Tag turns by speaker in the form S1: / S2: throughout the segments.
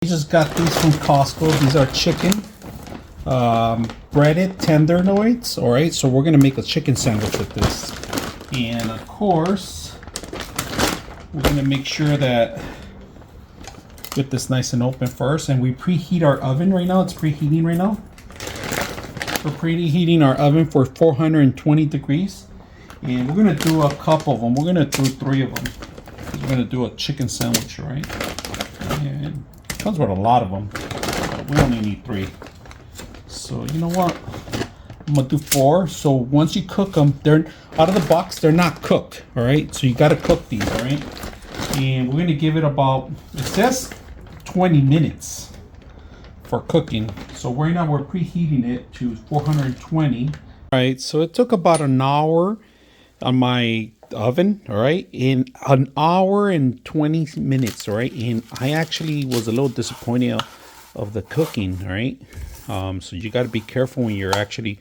S1: We just got these from Costco. These are chicken breaded tenderloins. All right, so we're gonna make a chicken sandwich with this, and of course we're gonna make sure that get this nice and open first, and we preheat our oven right now. It's preheating right now. We're preheating our oven for 420 degrees, and we're gonna do a couple of them. We're gonna do 3 of them. We're gonna do a chicken sandwich, right? And it comes with a lot of them, but we only need 3. So you know what? I'm gonna do 4. So once you cook them, they're out of the box. They're not cooked. All right. So you got to cook these. All right. And we're gonna give it about, it says 20 minutes for cooking. So right now we're preheating it to 420. All right. So it took about an hour on my oven. All right. In an hour and 20 minutes. All right. And I actually was a little disappointed of the cooking. All right. So you got to be careful when you're actually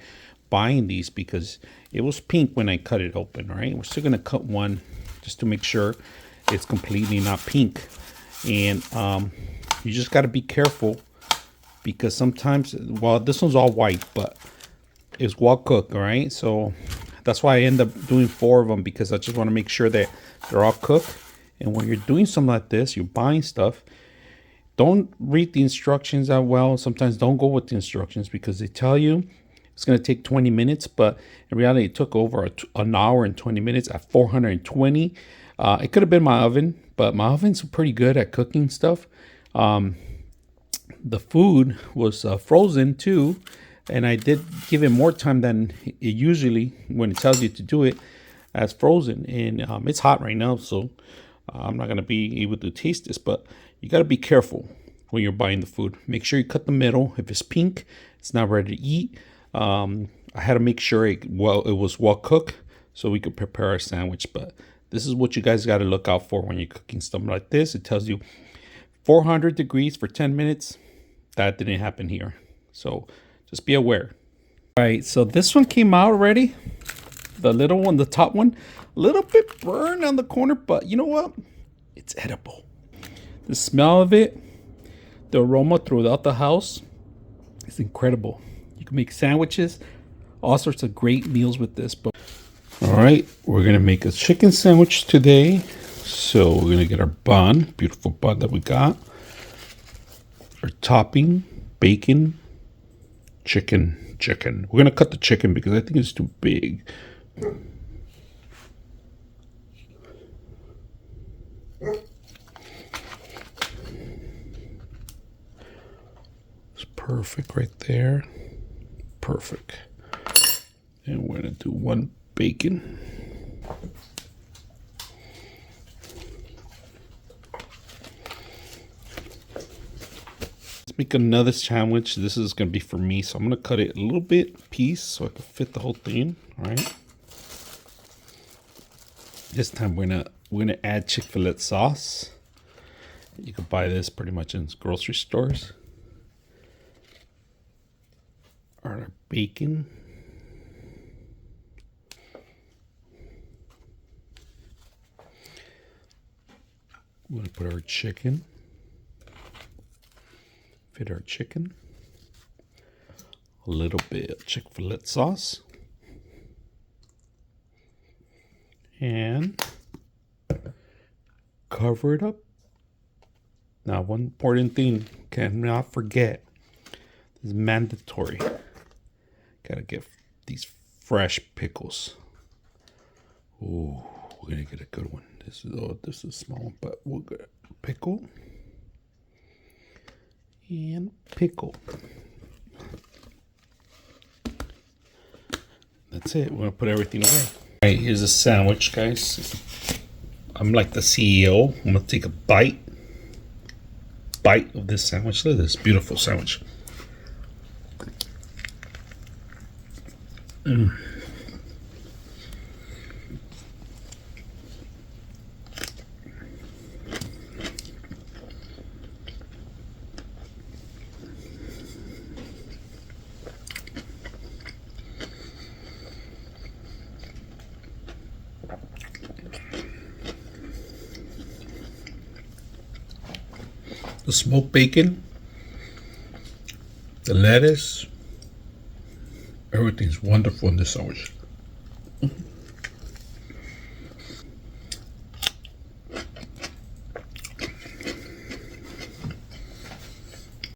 S1: buying these, because it was pink when I cut it open. All right. We're still going to cut one just to make sure it's completely not pink. And you just got to be careful, because sometimes, well, this one's all white, but it's well cooked. All right. So that's why I end up doing 4 of them, because I just want to make sure that they're all cooked. And when you're doing something like this, you're buying stuff, don't read the instructions that well. Sometimes don't go with the instructions, because they tell you it's going to take 20 minutes, but in reality, it took over an hour and 20 minutes at 420. It could have been my oven, but my oven's pretty good at cooking stuff. The food was frozen too, and I did give it more time than it usually, when it tells you to do it, as frozen. And it's hot right now, so I'm not going to be able to taste this, but you got to be careful when you're buying the food. Make sure you cut the middle. If it's pink, it's not ready to eat. I had to make sure it was well cooked so we could prepare our sandwich. But this is what you guys got to look out for when you're cooking stuff like this. It tells you 400 degrees for 10 minutes. That didn't happen here. So just be aware. All right, so this one came out already. The little one, the top one, a little bit burned on the corner, but you know what? It's edible. The smell of it, the aroma throughout the house is incredible. You can make sandwiches, all sorts of great meals with this. But all right, we're gonna make a chicken sandwich today. So we're gonna get our bun, beautiful bun that we got. Our topping, bacon, chicken. We're gonna cut the chicken because I think it's too big. It's perfect right there. Perfect. And we're gonna do 1 bacon. Let's make another sandwich. This is gonna be for me, so I'm gonna cut it a little bit piece so I can fit the whole thing. All right. This time we're gonna add Chick-fil-A sauce. You can buy this pretty much in grocery stores. Our bacon. We're gonna put our chicken. Fit our chicken. A little bit of Chick-fil-A sauce. And cover it up. Now, one important thing cannot forget, this is mandatory. Gotta get these fresh pickles. Ooh, we're gonna get a good one. This is a small one, but we'll get a pickle and pickle. That's it. We're gonna put everything away. All right, here's a sandwich, guys. I'm like the CEO. I'm gonna take a bite of this sandwich. Look at this beautiful sandwich. the smoked bacon, the lettuce, everything's wonderful in this sandwich.